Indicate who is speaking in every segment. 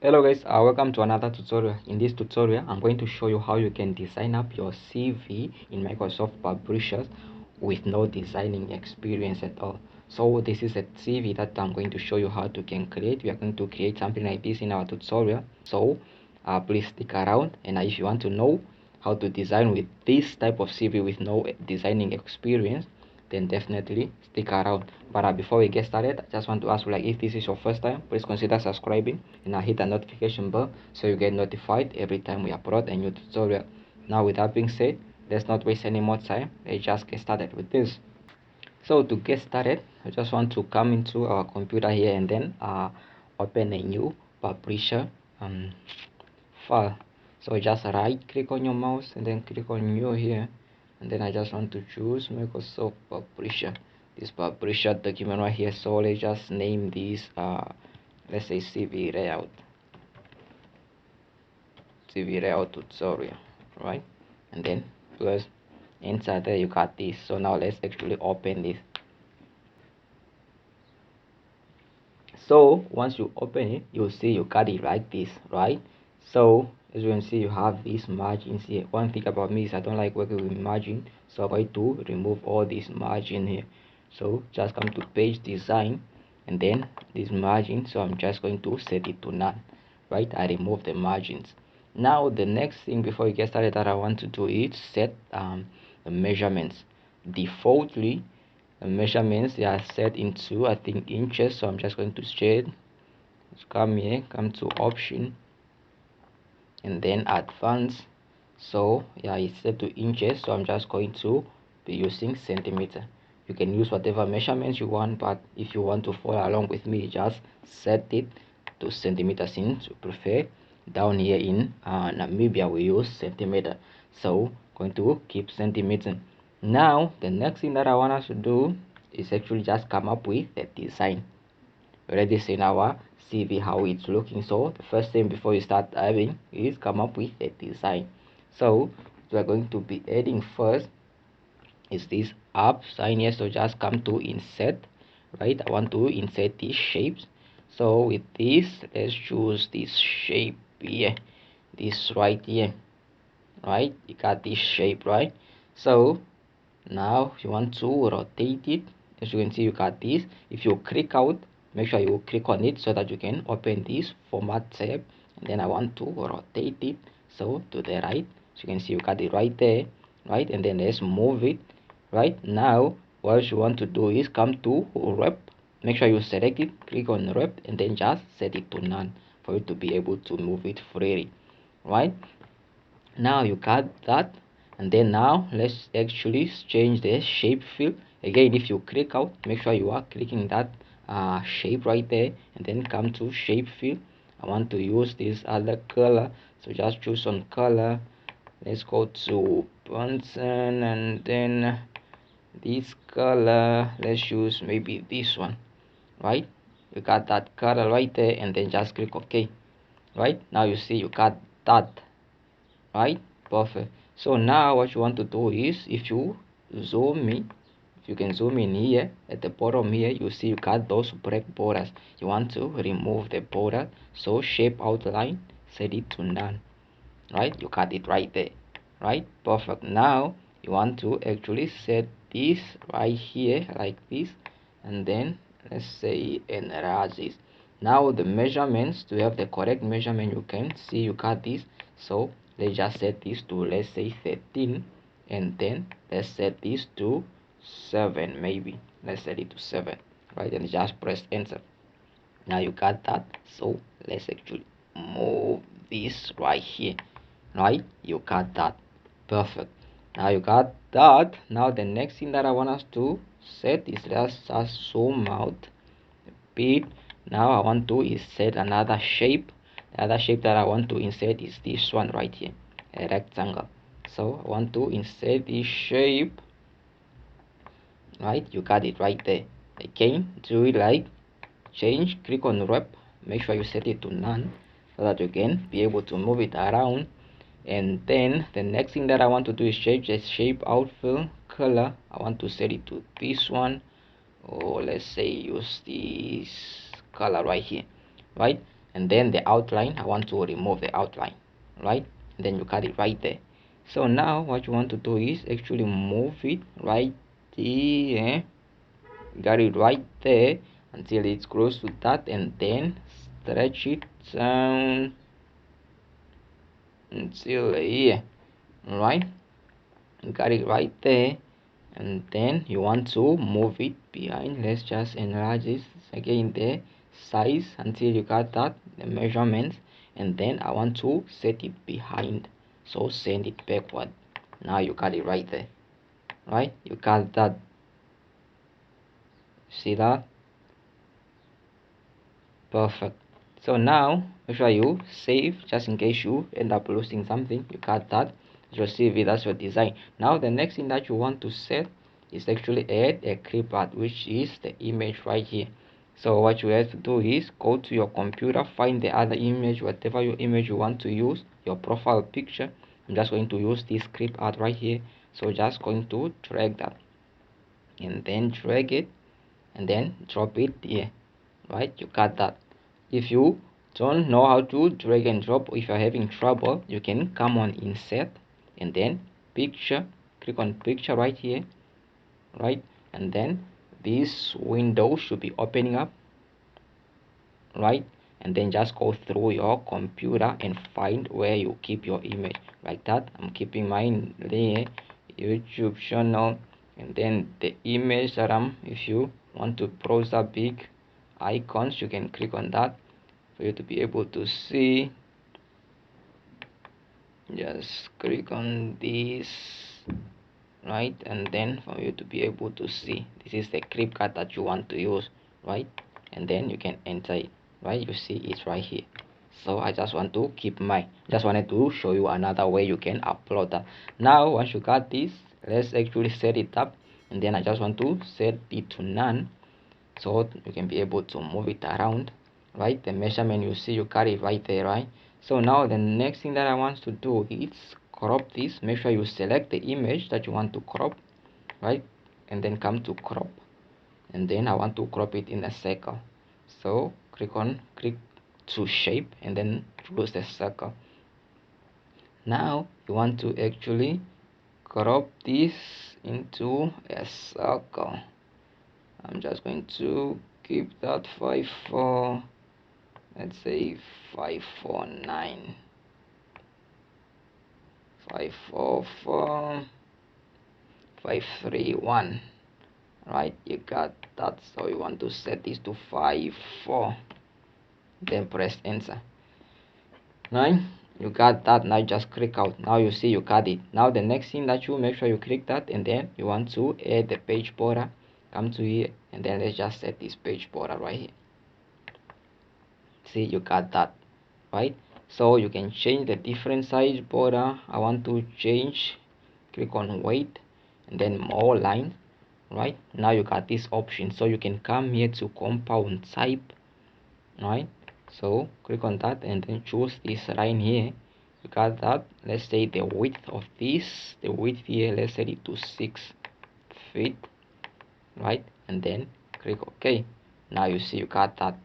Speaker 1: Hello guys, welcome to another tutorial. In this tutorial I'm going to show you how you can design up your CV in Microsoft Publishers with no designing experience at all. So this is a CV that I'm going to show you how to can create. We are going to create something like this in our tutorial, so please stick around. And if you want to know how to design with this type of CV with no designing experience, then definitely stick around. But before we get started, I just want to ask you, like, if this is your first time, please consider subscribing and hit the notification bell so you get notified every time we upload a new tutorial. Now with that being said, let's not waste any more time. Let's just get started with this. So to get started, I just want to come into our computer here and then open a new publisher file. So just right click on your mouse and then click on new here, and then I just want to choose Microsoft Publisher, this publisher document right here. So let's just name this let's say CV layout tutorial, right? And then plus inside there you got this. So now let's actually open this. So once you open it, you'll see you got it like this, right? So as you can see, you have these margins here. One thing about me is I don't like working with margin, so I'm going to remove all this margin here. So just come to page design and then this margin, so I'm just going to set it to none, right? I remove the margins. Now the next thing before we get started that I want to do is set the measurements. Defaultly the measurements, they are set into, I think, inches. So I'm just going to shade, come here, come to option and then advanced. So yeah, it's set to inches, so I'm just going to be using centimeter. You can use whatever measurements you want, but if you want to follow along with me, just set it to centimeters. Since you prefer, down here in Namibia we use centimeter, so going to keep centimeter. Now the next thing that I want us to do is actually just come up with a design. Already seen our CV how it's looking, so the first thing before you start typing is come up with a design. So we are going to be adding first is this up sign here. So just come to insert, right? I want to insert these shapes. So with this, let's choose this shape here, this right here, right? You got this shape, right? So now if you want to rotate it, as you can see, you got this. If you click out, make sure you click on it so that you can open this format tab, and then I want to rotate it so to the right. So you can see you got it right there, right? And then let's move it. Right now what you want to do is come to wrap, make sure you select it, click on wrap, and then just set it to none for you to be able to move it freely, right? Now you got that, and then now let's actually change the shape fill. Again, if you click out, make sure you are clicking that shape right there, and then come to shape fill. I want to use this other color, so just choose on color. Let's go to Bunsen, and then this color, let's use maybe this one, right? You got that color right there, and then just click OK. Right now you see you got that, right? Perfect. So now what you want to do is, if you zoom in, if you can zoom in here at the bottom here, you see you got those black borders. You want to remove the border, so shape outline, set it to none, right? You got it right there, right? Perfect. Now you want to actually set this right here like this, and then let's say enlarge this. Now the measurements, to have the correct measurement, you can see you got this. So let's just set this to, let's say, 13, and then let's set this to 7, maybe let's set it to 7, right? And just press enter. Now you got that. So let's actually move this right here, right? You got that. Perfect. Now you got that. Now the next thing that I want us to set is, let's just zoom out a bit. Now I want to is set another shape. The other shape that I want to insert is this one right here, a rectangle. So I want to insert this shape, right? You got it right there. Again, do it like change, click on wrap, make sure you set it to none so that you can be able to move it around. And then the next thing that I want to do is change the shape outfill color. I want to set it to this one, or let's say use this color right here, right? and then the outline, I want to remove the outline, right? And then you cut it right there. So now what you want to do is actually move it right here, got it right there until it's close to that, and then stretch it down until here, right? Got it right there. And then you want to move it behind. Let's just enlarge this again, the size until you got that, the measurements, and then I want to set it behind, so send it backward. Now you got it right there, right? You got that. See that? Perfect. So now make sure you save, just in case you end up losing something. You got that, just save it as your design. Now the next thing that you want to set is actually add a clipboard, which is the image right here. So what you have to do is go to your computer, find the other image, whatever your image you want to use, your profile picture. I'm just going to use this clipboard right here, so just going to drag that and then drag it and then drop it here, right? You got that. If you don't know how to drag and drop, if you're having trouble, you can come on insert and then picture, click on picture right here, right? And then this window should be opening up, right? And then just go through your computer and find where you keep your image, like that. I'm keeping mine there, YouTube channel, and then the image that if you want to browse the big icons, you can click on that for you to be able to see. Just click on this, right? And then for you to be able to see, this is the clip card that you want to use, right? And then you can enter it, right? You see it's right here. So I just want to keep just wanted to show you another way you can upload that. Now once you got this, let's actually set it up, and then I just want to set it to none, so you can be able to move it around, right? The measurement, you see you got it right there, right? So now the next thing that I want to do is crop this. Make sure you select the image that you want to crop, right? And then come to crop, and then I want to crop it in a circle. So click to shape and then choose the circle. Now you want to actually crop this into a circle. I'm just going to keep that 5.4, let's say 5.49, 5.44, 5.31, right? You got that. So you want to set this to 5.4, then press enter. Right? You got that. Now just click out. Now you see you got it. Now the next thing that you make sure you click that, and then you want to add the page border. Come to here, and then let's just set this page border right here. See, you got that, right? So you can change the different size border. I want to change, click on weight and then more lines, right? Now you got this option, so you can come here to compound type, right? So click on that and then choose this line here. You got that. Let's say the width of this, the width here, let's set it to 6 feet, right? And then click OK. Now you see you got that,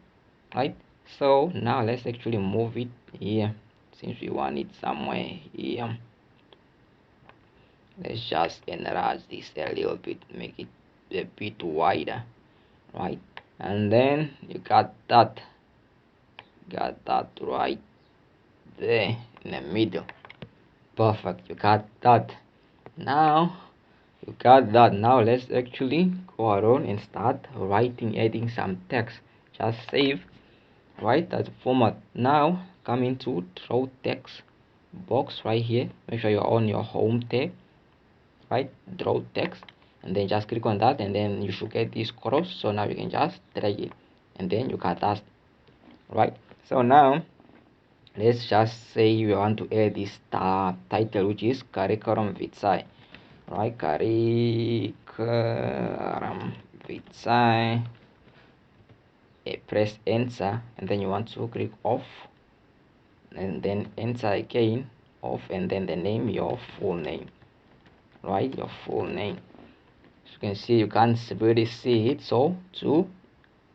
Speaker 1: right? So now let's actually move it here, since we want it somewhere here. Let's just enlarge this a little bit, make it a bit wider, right? And then you got that right there in the middle. Perfect. You got that. Now you got that. Now let's actually go around and start writing, adding some text. Just save, right? That's the format. Now come into draw text box right here. Make sure you're on your home tab, right? Draw text, and then just click on that, and then you should get this cross. So now you can just drag it, and then you got that, right? So now let's just say we want to add this title, which is curriculum vitae, right? Curriculum vitae. Press enter, and then you want to click off, and then enter again, off, and then the name, your full name, right? Your full name. As you can see, you can't really see it, so to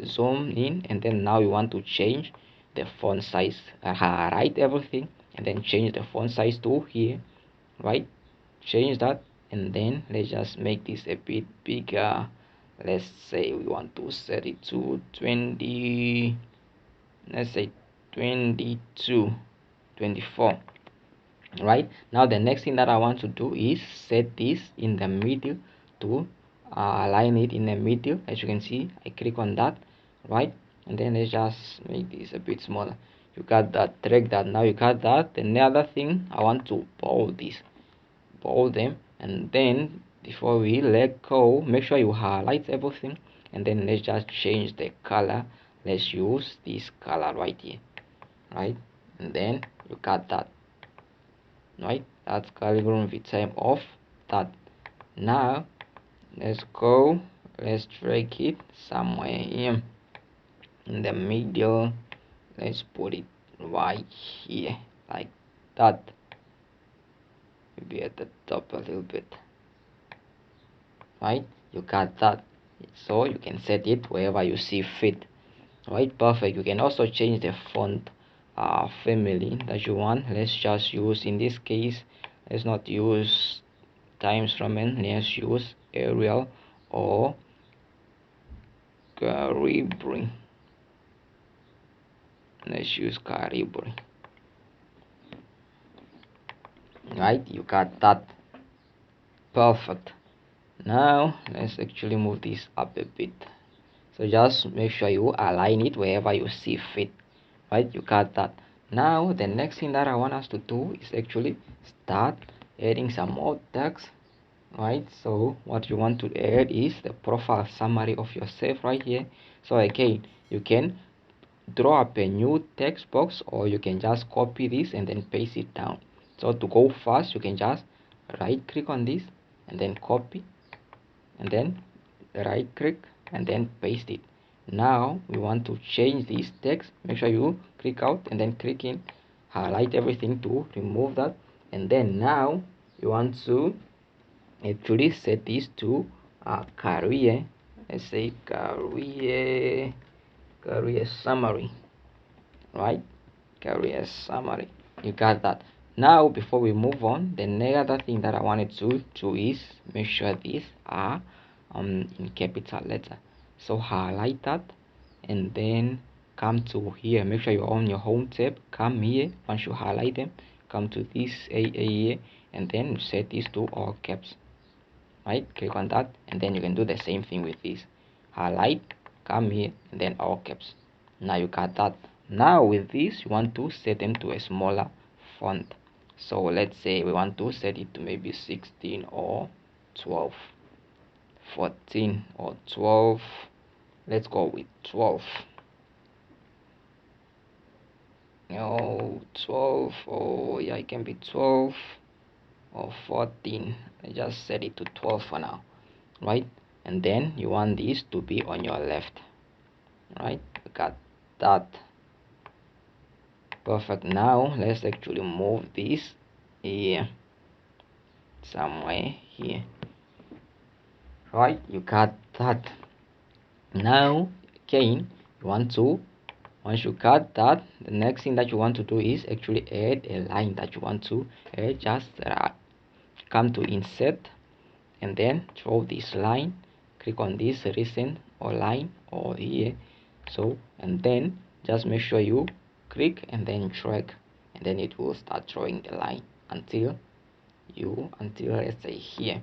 Speaker 1: zoom in, and then now you want to change the font size, highlight everything, and then change the font size to here, right? Change that, and then let's just make this a bit bigger. Let's say we want to set it to 20, let's say 22, 24. Right now, the next thing that I want to do is set this in the middle to align it in the middle. As you can see, I click on that, right? And then let's just make this a bit smaller. You got that, drag that. Now you got that. And the other thing, I want to bold this, bold them, and then before we let go, make sure you highlight everything, and then let's just change the color. Let's use this color right here, right? And then you got that, right? That's calibration with time off that. Now let's go, let's drag it somewhere here in the middle. Let's put it right here like that, maybe at the top a little bit, right? You got that, so you can set it wherever you see fit, right? Perfect. You can also change the font family that you want. Let's just use, in this case, let's not use Times Roman, let's use Arial or Calibri. Let's use Calibri, right? You got that. Perfect. Now let's actually move this up a bit, so just make sure you align it wherever you see fit, right? You got that. Now the next thing that I want us to do is actually start adding some more text, right? So what you want to add is the profile summary of yourself right here. So again, you can draw up a new text box, or you can just copy this and then paste it down. So to go fast, you can just right click on this and then copy, and then right click and then paste it. Now we want to change this text. Make sure you click out and then click in, highlight everything to remove that, and then now you want to actually set this to career. Let's say career summary, right? Career summary. You got that. Now before we move on, the next other thing that I wanted to do is make sure these are in capital letter. So highlight that, and then come to here. Make sure you're on your home tab. Come here. Once you highlight them, come to this AA here, and then set this to all caps, right? Click on that, and then you can do the same thing with this. Highlight, come here, and then all caps. Now you got that. Now with this, you want to set them to a smaller font. So let's say we want to set it to maybe 16 or 12, 14 or 12. Let's go with 12. No, 12, or yeah, it can be 12 or 14. I just set it to 12 for now, right? And then you want this to be on your left, right? Got that. Perfect. Now let's actually move this here, somewhere here, right? You got that. Now again, you want to, once you got that, the next thing that you want to do is actually add a line that you want to add. Just come to insert, and then draw this line. Click on this recent or line or here, so, and then just make sure you click and then drag, and then it will start drawing the line until let's say here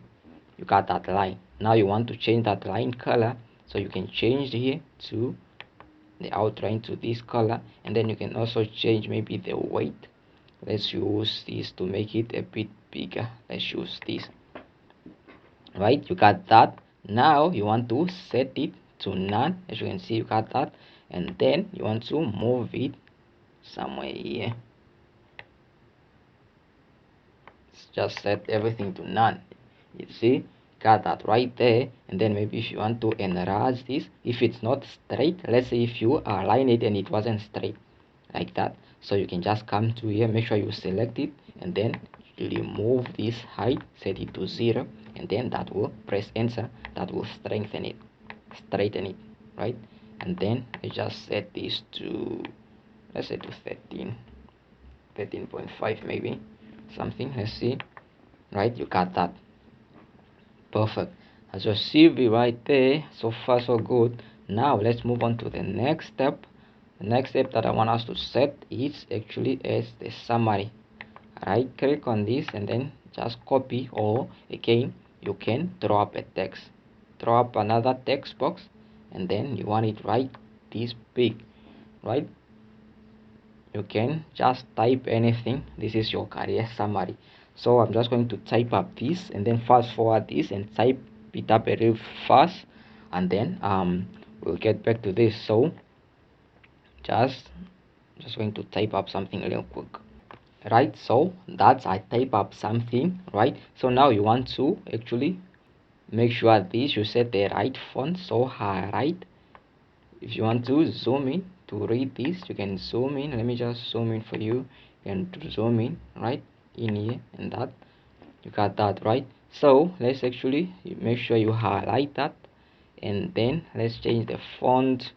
Speaker 1: you got that line. Now you want to change that line color, so you can change here to the outline to this color, and then you can also change maybe the weight. Let's use this to make it a bit bigger. Let's use this, right? You got that. Now you want to set it to none. As you can see, you got that, and then you want to move it somewhere here. Just set everything to none. You see, got that right there. And then maybe if you want to enlarge this, if it's not straight, let's say if you align it and it wasn't straight like that, so you can just come to here, make sure you select it, and then remove this height, set it to 0, and then that will press enter. That will straighten it, right? And then I just set this to, let's say to 13.5 maybe, something. Let's see. Right, you got that. Perfect. As your CV right there, so far so good. Now let's move on to the next step. The next step that I want us to set is actually as the summary. Right click on this and then just copy, or again you can throw up a text, throw up another text box, and then you want it right this big. Right, you can just type anything. This is your career summary. So I'm just going to type up this and then fast forward this and type it up a real fast, and then we'll get back to this. So just going to type up something real quick. Right, so that's I type up something. Right, so now you want to actually make sure this you set the right font, so right. If you want to zoom in to read this, you can zoom in. Let me just zoom in for you. You can zoom in right in here, and that you got that. Right, so let's actually make sure you highlight that, and then let's change the font.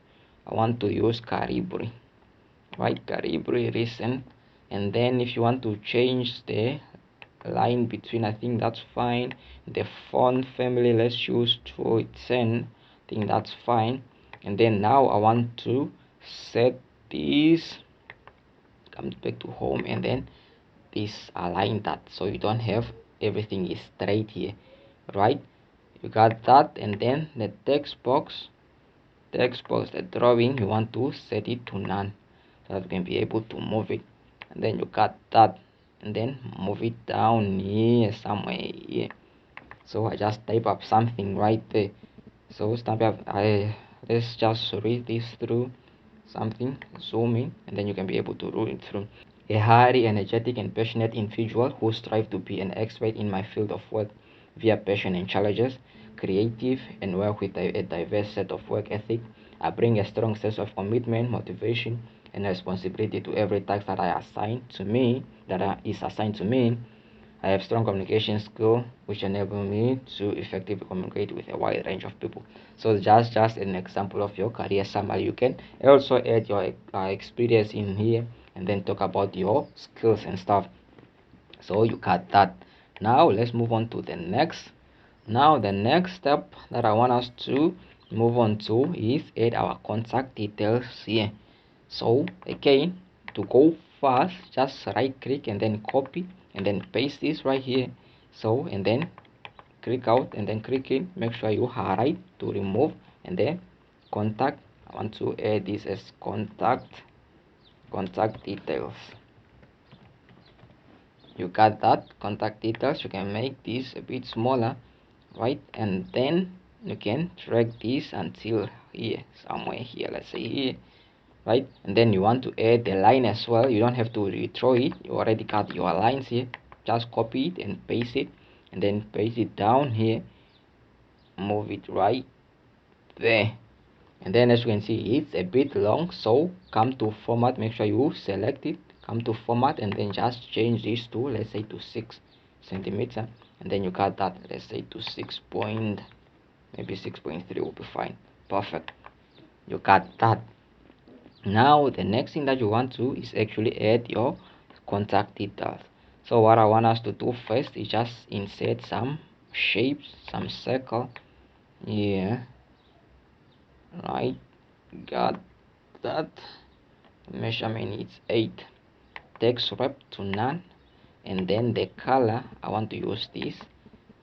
Speaker 1: I want to use Calibri. Right, Calibri recent. And then if you want to change the line between, I think that's fine. The font family, let's choose 210. I think that's fine. And then now I want to set this, come back to home, and then this align that so you don't have everything is straight here. Right, you got that. And then the text box, the drawing, you want to set it to none so that you can be able to move it. And then you got that, and then move it down here somewhere here. So I just type up something right there. So type up, let's just read this through something, zoom in, and then you can be able to read it through. A highly energetic and passionate individual who strive to be an expert in my field of work via passion and challenges, creative and work with a diverse set of work ethic. I bring a strong sense of commitment, motivation, and responsibility to every task that I assign to me, is assigned to me. I have strong communication skill which enable me to effectively communicate with a wide range of people. So just an example of your career summary. You can also add your experience in here and then talk about your skills and stuff. So you got that. Now let's move on to the next. Now the next step that I want us to move on to is add our contact details here. So again, to go fast, just right click and then copy and then paste this right here. So and then click out and then click in, make sure you highlight to remove, and then contact, I want to add this as contact details. You got that, contact details. You can make this a bit smaller, right? And then you can drag this until here, somewhere here, let's say here. Right, and then you want to add the line as well. You don't have to redraw it, you already got your lines here. Just copy it and paste it, and then paste it down here, move it right there. And then as you can see, it's a bit long, so come to format, make sure you select it, come to format, and then just change this to, let's say, to 6 centimeter, and then you got that, let's say to 6 point, maybe 6.3 will be fine. Perfect, you got that. Now the next thing that you want to is actually add your contact details. So what I want us to do first is just insert some shapes, some circle. Yeah, right, got that. Measurement is 8. Text wrap to none, and then the color I want to use this,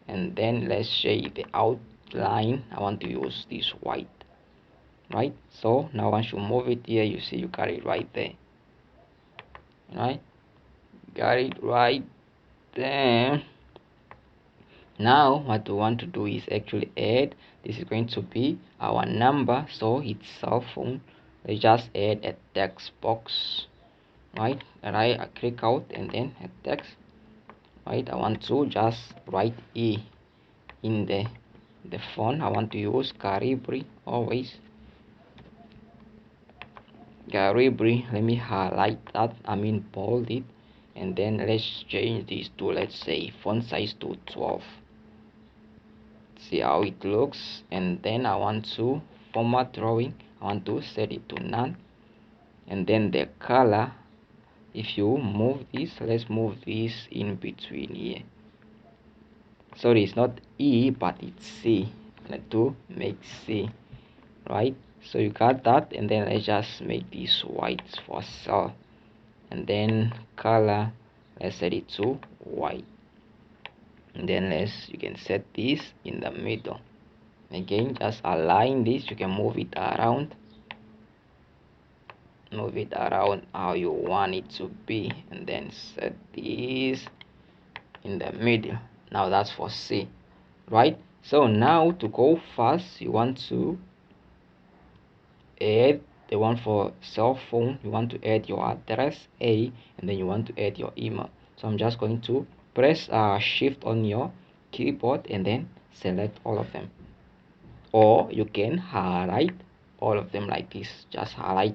Speaker 1: and then let's say the outline I want to use this white. Right, so now once you move it here, you see you got it right there. Right, got it right there. Now what we want to do is actually add, this is going to be our number, so it's cell phone. Let's just add a text box. Right, I click out and then a text. Right, I want to just write E in the font. I want to use Calibri always. Calibri, let me highlight that, I mean bold it, and then let's change this to, let's say, font size to 12. See how it looks. And then I want to format drawing, I want to set it to none, and then the color, if you move this, let's move this in between here. Sorry, it's not E but it's C. Like to make C, right? So you got that, and then let's just make this white for cell, and then color, let's set it to white, and then you can set this in the middle. Again, just align this. You can move it around how you want it to be, and then set this in the middle. Now that's for C, right? So now to go fast, you want to add the one for cell phone. You want to add your address A, and then you want to add your email. So I'm just going to press shift on your keyboard and then select all of them, or you can highlight all of them like this. Just highlight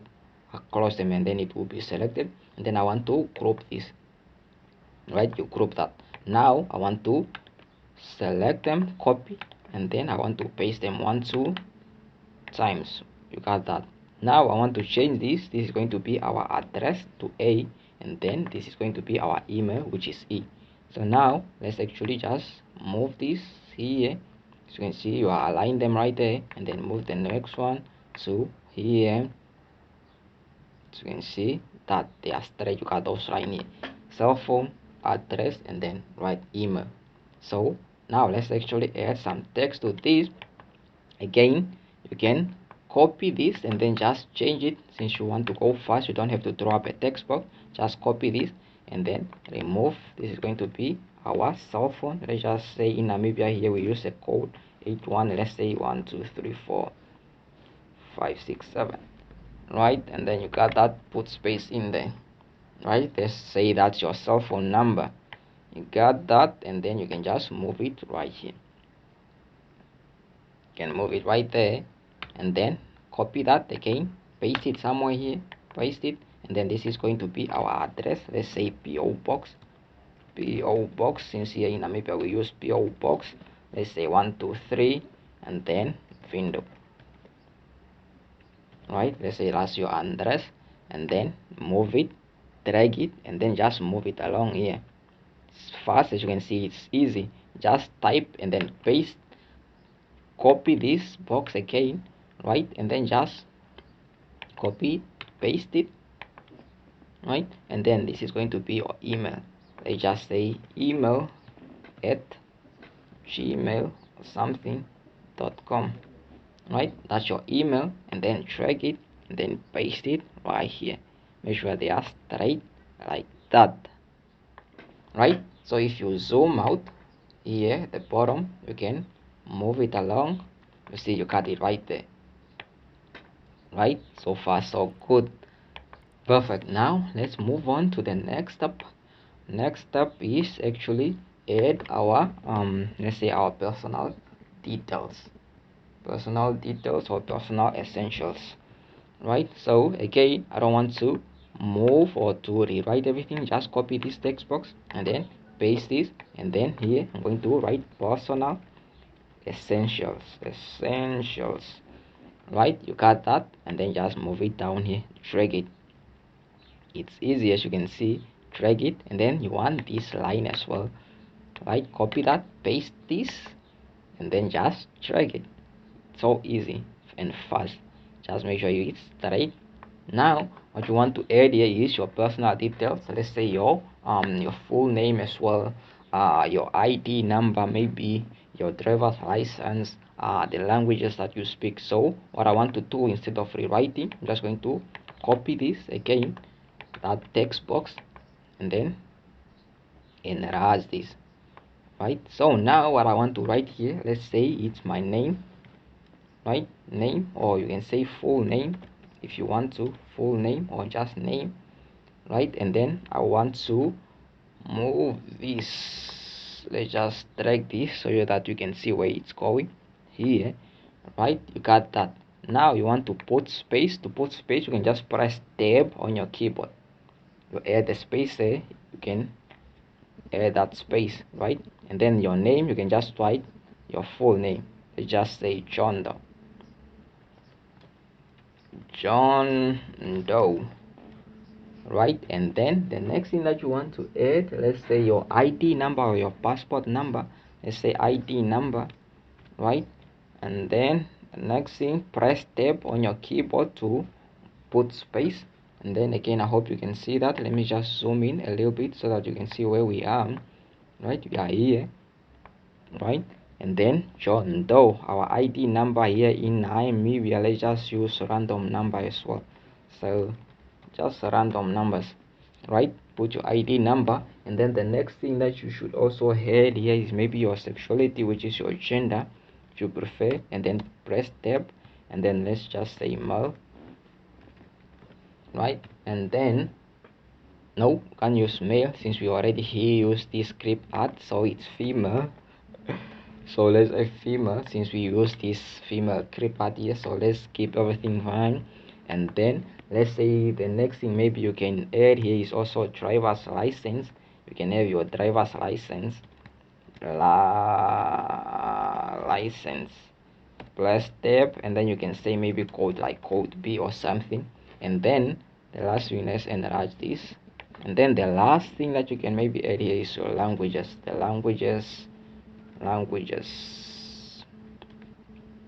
Speaker 1: across them, and then it will be selected. And then I want to group this, right? You group that. Now I want to select them, copy, and then I want to paste them 2 times. You got that. Now I want to change this. This is going to be our address to A, and then this is going to be our email, which is E. So now let's actually just move this here. As you can see, you are align them right there, and then move the next one to here. As you can see that they are straight. You got those right here: cell phone, address, and then write email. So now let's actually add some text to this. Again, you can copy this and then just change it. Since you want to go fast, you don't have to draw up a text box. Just copy this and then remove. This is going to be our cell phone. Let's just say in Namibia here we use a code 81. Let's say 1 2 3 4 5 6 7, right? And then you got that, put space in there, right? Let's say that's your cell phone number. You got that, and then you can just move it right here. You can move it right there, and then copy that again, paste it somewhere here, paste it, and then this is going to be our address. Let's say PO box. Since here in Namibia we use PO box. Let's say 1 2 3, and then window, right? Let's say that's your address, and then move it, drag it, and then just move it along here. It's fast. As you can see, it's easy. Just type and then paste, copy this box again, right? And then just copy, paste it, right? And then this is going to be your email. Let's just say email at gmail or something.com, right? That's your email, and then drag it and then paste it right here. Make sure they are straight like that, right? So if you zoom out here at the bottom, you can move it along. You see, you got it right there, right? So far so good. Perfect. Now let's move on to the next step. Next step is actually add our let's say our personal details or personal essentials, right? So again, I don't want to move or to rewrite everything. Just copy this text box and then paste this, and then here I'm going to write personal essentials, right? You got that, and then just move it down here, drag it. It's easy, as you can see. Drag it, and then you want this line as well, right? Copy that, paste this, and then just drag it. So easy and fast. Just make sure it's straight. Now what you want to add here is your personal details. So let's say your full name as well, your ID number, maybe your driver's license, the languages that you speak. So what I want to do, instead of rewriting, I'm just going to copy this again, that text box, and then enlarge this, right? So now what I want to write here, let's say it's my name, right? Name, or you can say full name if you want to, full name or just name, right? And then I want to move this. Let's just drag this so that you can see where it's going here, right? You got that. Now you want to put space. To put space, you can just press tab on your keyboard. You add the space there, you can add that space, right? And then your name, you can just write your full name. Let's just say John Doe. right? And then the next thing that you want to add, let's say your ID number or your passport number. Let's say ID number, right? And then the next thing, press tab on your keyboard to put space. And then again, I hope you can see that. Let me just zoom in a little bit so that you can see where we are. Right, we are here, right? And then John Doe, our ID number here in Namibia, let's just use random number as well. So just random numbers, right? Put your ID number, and then the next thing that you should also add here is maybe your sexuality, which is your gender, if you prefer, and then press tab, and then let's just say male, right? And then no, can't use male since we already here use this script art, so it's female. So let's say female since we use this female script art here, so let's keep everything fine. And then let's say the next thing maybe you can add here is also driver's license. You can have your driver's license license plus tab, and then you can say maybe code like code B or something. And then the last thing, let's enlarge this. And then the last thing that you can maybe add here is your languages, the languages,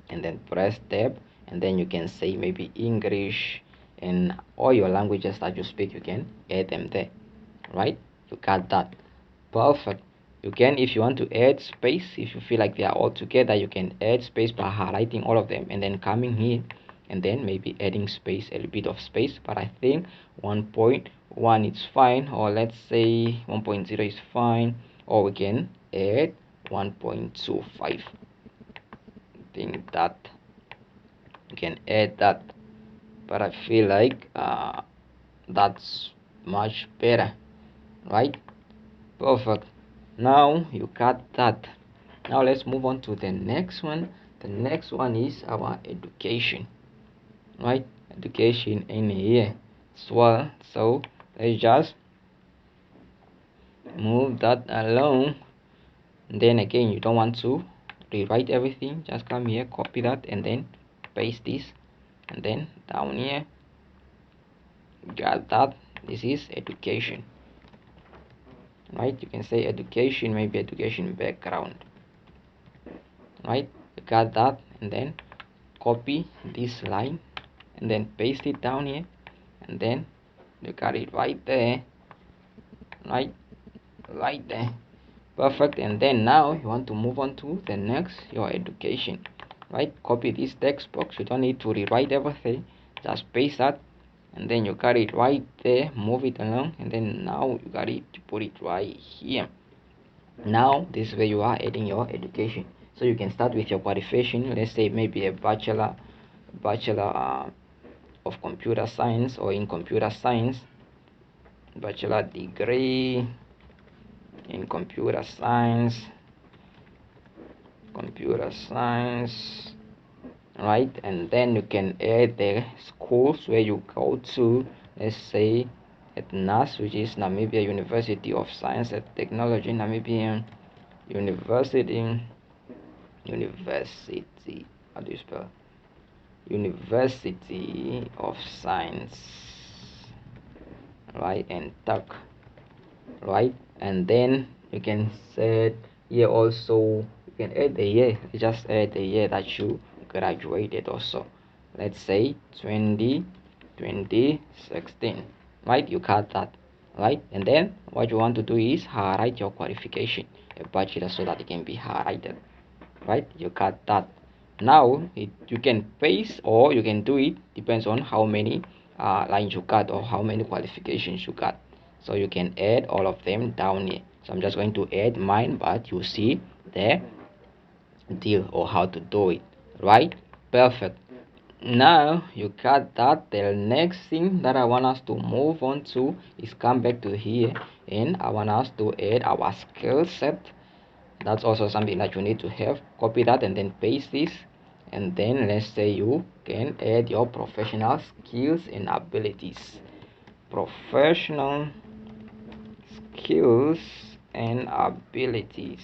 Speaker 1: and then press tab, and then you can say maybe English, and all your languages that you speak, you can add them there, right? You got that. Perfect. You can, if you want to add space, if you feel like they are all together, you can add space by highlighting all of them and then coming here and then maybe adding space, a little bit of space. But I think 1.1 is fine, or let's say 1.0 is fine, or we can add 1.25. I think that you can add that, but I feel like that's much better, right? Perfect. Now you got that. Now let's move on to the next one. The next one is our education, right? Education in here as well. So let's just move that along. And then again, you don't want to rewrite everything, just come here, copy that, and then paste this, and then down here, got that. This is education, right? You can say education, maybe education background, right? You got that, and then copy this line and then paste it down here, and then you got it right there, right there. Perfect. And then now you want to move on to the next, your education, right? Copy this text box, you don't need to rewrite everything, just paste that, and then you got it right there, move it along, and then now you got it to put it right here. Now this is where you are adding your education. So you can start with your qualification, let's say maybe a bachelor of computer science, or in computer science, bachelor degree in computer science, right? And then you can add the schools where you go to, let's say at NAS, which is Namibia University of Science and Technology, Namibian University, how do you spell? University of Science, right? And Tech, right? And then you can set here also, you can add the year, just add the year that you graduated also, let's say 2016, right? You got that, right? And then what you want to do is highlight your qualification, a bachelor, so that it can be highlighted, right? You got that. Now you can paste, or you can do it, depends on how many lines you got or how many qualifications you got. So you can add all of them down here. So I'm just going to add mine, but you see the deal or how to do it, right? Perfect. Now you got that. The next thing that I want us to move on to is come back to here, and I want us to add our skill set. That's also something that you need to have. Copy that and then paste this, and then let's say you can add your professional skills and abilities. Professional skills and abilities,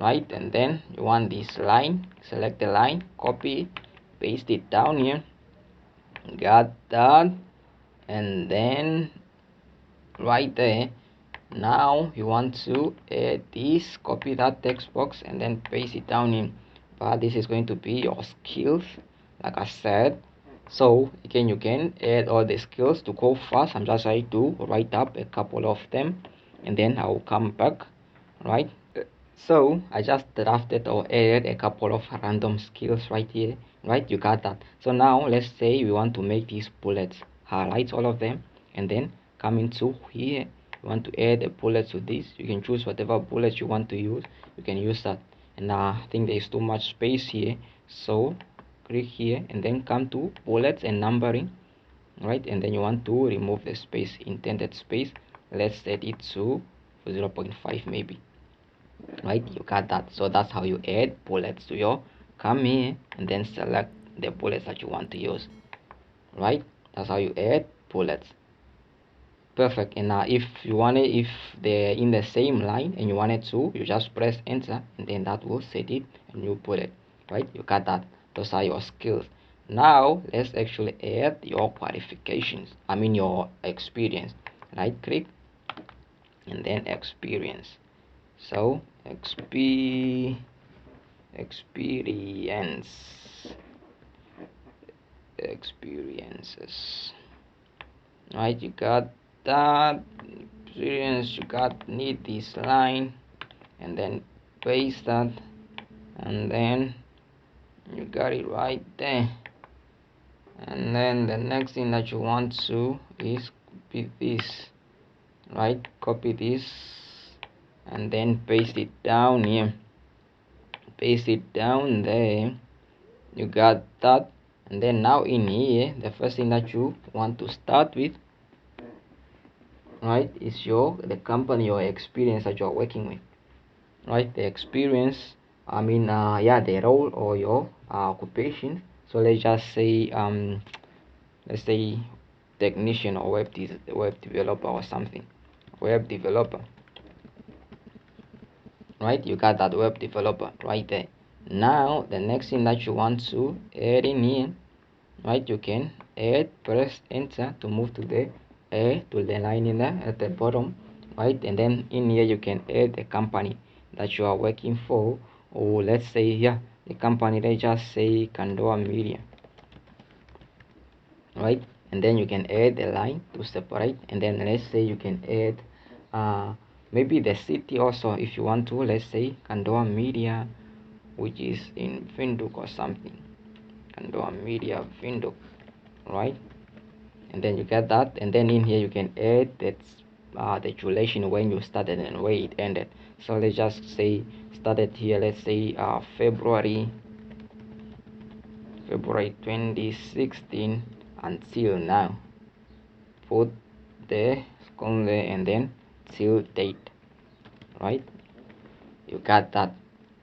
Speaker 1: right? And then you want this line, select the line, copy, paste it down here, Got that. And then right there, now you want to add this, copy that text box and then paste it down in. But this is going to be your skills, like I said. So again, you can add all the skills. To go fast, I'm just going to write up a couple of them and then I will come back, right? So I just drafted or added a couple of random skills right here, right? You got that. So now let's say we want to make these bullets, highlight all of them and then come into here. You want to add a bullet to this, you can choose whatever bullet you want to use, you can use that. And I think there is too much space here, so click here and then come to bullets and numbering, right? And then you want to remove the space, intended space. Let's set it to 0.5 maybe, right? You got that. So that's how you add bullets to your. Come here and then select the bullets that you want to use, right? That's how you add bullets. Perfect. And now if you want it, if they're in the same line and you want it to, you just press enter and then that will set it a new bullet, right? You got that. Those are your skills. Now let's actually add your qualifications, I mean your experience. Right click and then experience. So experiences, right? You got that experience, you got need this line and then paste that and then you got it right there. And then the next thing that you want to is copy this, right? Copy this and then paste it down here, paste it down there. You got that. And then now in here, the first thing that you want to start with, right, is the company or experience that you're working with, right? The experience, I mean yeah, the role or your occupation. So let's just say let's say technician or web developer or something, web developer, right? You got that, web developer right there. Now the next thing that you want to add in here, right, you can add, press enter to move to the line in there at the bottom, right? And then in here you can add the company that you are working for, or let's say yeah, the company, let's just say Kandowa Media, right? And then you can add a line to separate, and then let's say you can add maybe the city also if you want to. Let's say Kandowa Media, which is in Vinduk or something, Kandowa Media Vinduk, right? And then you get that. And then in here you can add that the duration when you started and where it ended. So let's just say started here, let's say February 2016 until now. Put the school there and then till date, right? You got that.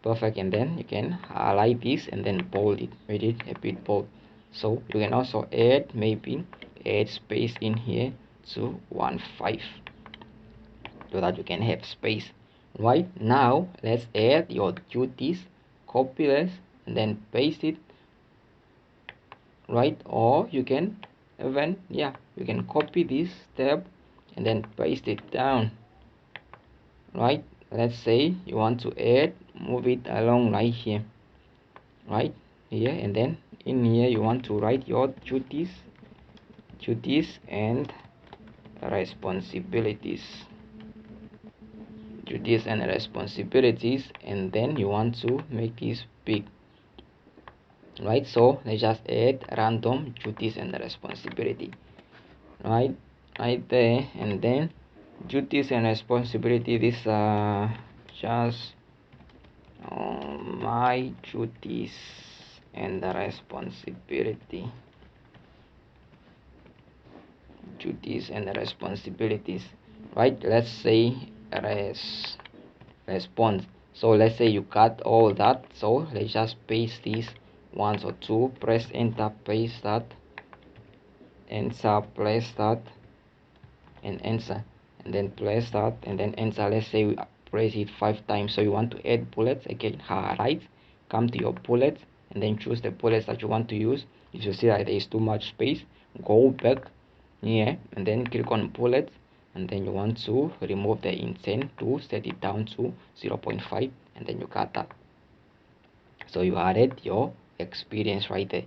Speaker 1: Perfect. And then you can highlight this and then bold it, make it a bit bold. So you can also add, maybe add space in here to 1.5 so that you can have space. Right now let's add your duties, copy this and then paste it, right? Or you can even, yeah, you can copy this tab and then paste it down, right? Let's say you want to add, move it along right here, right here, and then in here you want to write your duties and responsibilities, and then you want to make this big, right? So let's just add random duties and responsibility, right there. And then duties and responsibility, these are just my duties and the responsibilities, right? Let's say response. So let's say you cut all that, so let's just paste these ones or two, press enter, paste that, enter, place that, and enter, and then place that and then enter. Let's say we press it 5 times. So you want to add bullets, again highlight, come to your bullets and then choose the bullets that you want to use, If you see that there is too much space, go back here and then click on bullets, and then you want to remove the intent to set it down to 0.5, and then you got that. So you added your experience right there,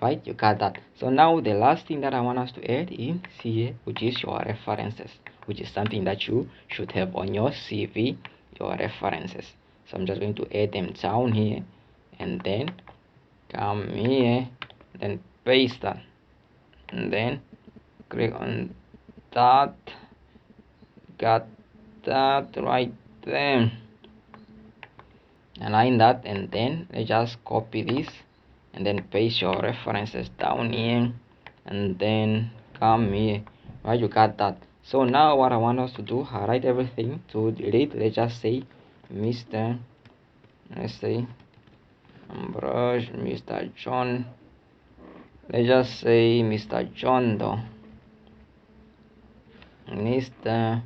Speaker 1: right? You got that. So now the last thing that I want us to add in here, which is your references, which is something that you should have on your CV, your references. So I'm just going to add them down here, and then come here, then paste that, and then click on that. Got that right there, align that, and then let's just copy this and then paste your references down here, and then come here, right? You got that. So now what I want us to do, highlight everything to delete. Let's just say Mr. let's say Ambrose, Mr. John, let's just say Mr. John Doe, Mr.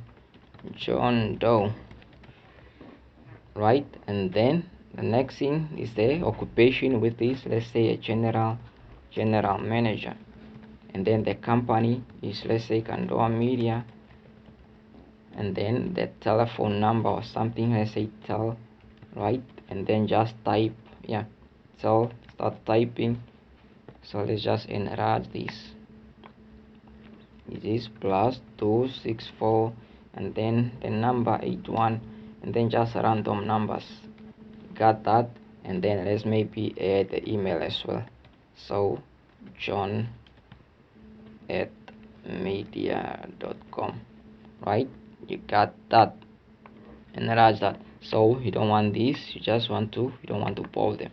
Speaker 1: John Doe, right? And then the next thing is the occupation, with this, let's say a general manager, and then the company is, let's say, Kandowa Media, and then the telephone number or something, let's say tell, right? And then just type, yeah, tell, start typing. So let's just enlarge this. It is +264, and then the number 81, and then just random numbers. Got that. And then let's maybe add the email as well. So john@media.com, right? You got that. Enlarge that. So you don't want this, you don't want to bold them,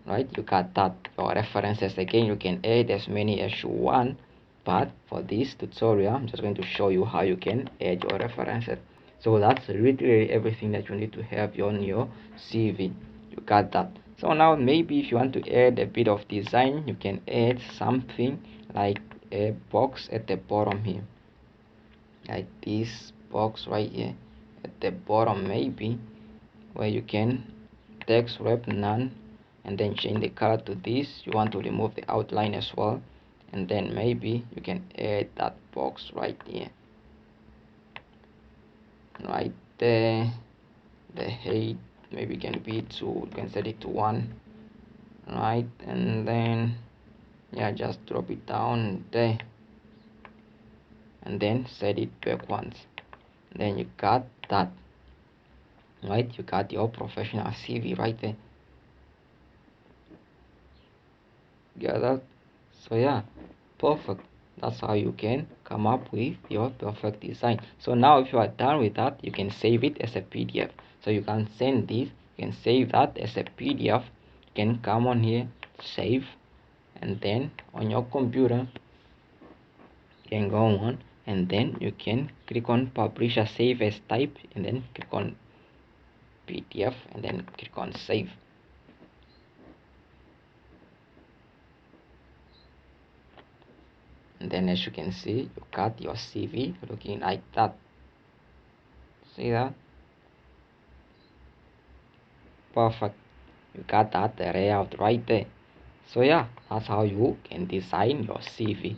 Speaker 1: right? You got that. Your references, again, you can add as many as you want, but for this tutorial I'm just going to show you how you can add your references. So that's literally everything that you need to have on your CV. You got that. So now maybe if you want to add a bit of design, you can add something like a box at the bottom here, like this box right here at the bottom, maybe, where you can text wrap none, and then change the color to this. You want to remove the outline as well, and then maybe you can add that box right here, right there. The height maybe can be 2, you can set it to 1, right? And then yeah, just drop it down there, and then set it back once. Then you got that, right? You got your professional CV right there. Got that? So yeah, perfect. That's how you can come up with your perfect design. So now if you are done with that, you can save it as a PDF. So you can send this, you can save that as a PDF. You can come on here, save, and then on your computer you can go on, and then you can click on publish as save as type, and then click on PDF, and then click on save. And then as you can see, you got your CV looking like that. See that? Perfect. You got that layout right there. So yeah, that's how you can design your CV.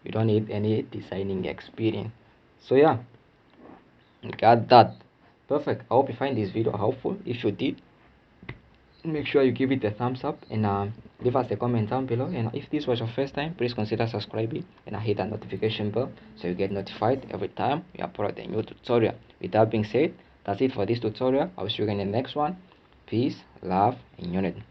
Speaker 1: You don't need any designing experience. So yeah, you got that. Perfect. I hope you find this video helpful. If you did, make sure you give it a thumbs up, and leave us a comment down below. And if this was your first time, please consider subscribing and hit that notification bell so you get notified every time we upload a new tutorial. With that being said, that's it for this tutorial. I'll see you again in the next one. Peace, love, and unity.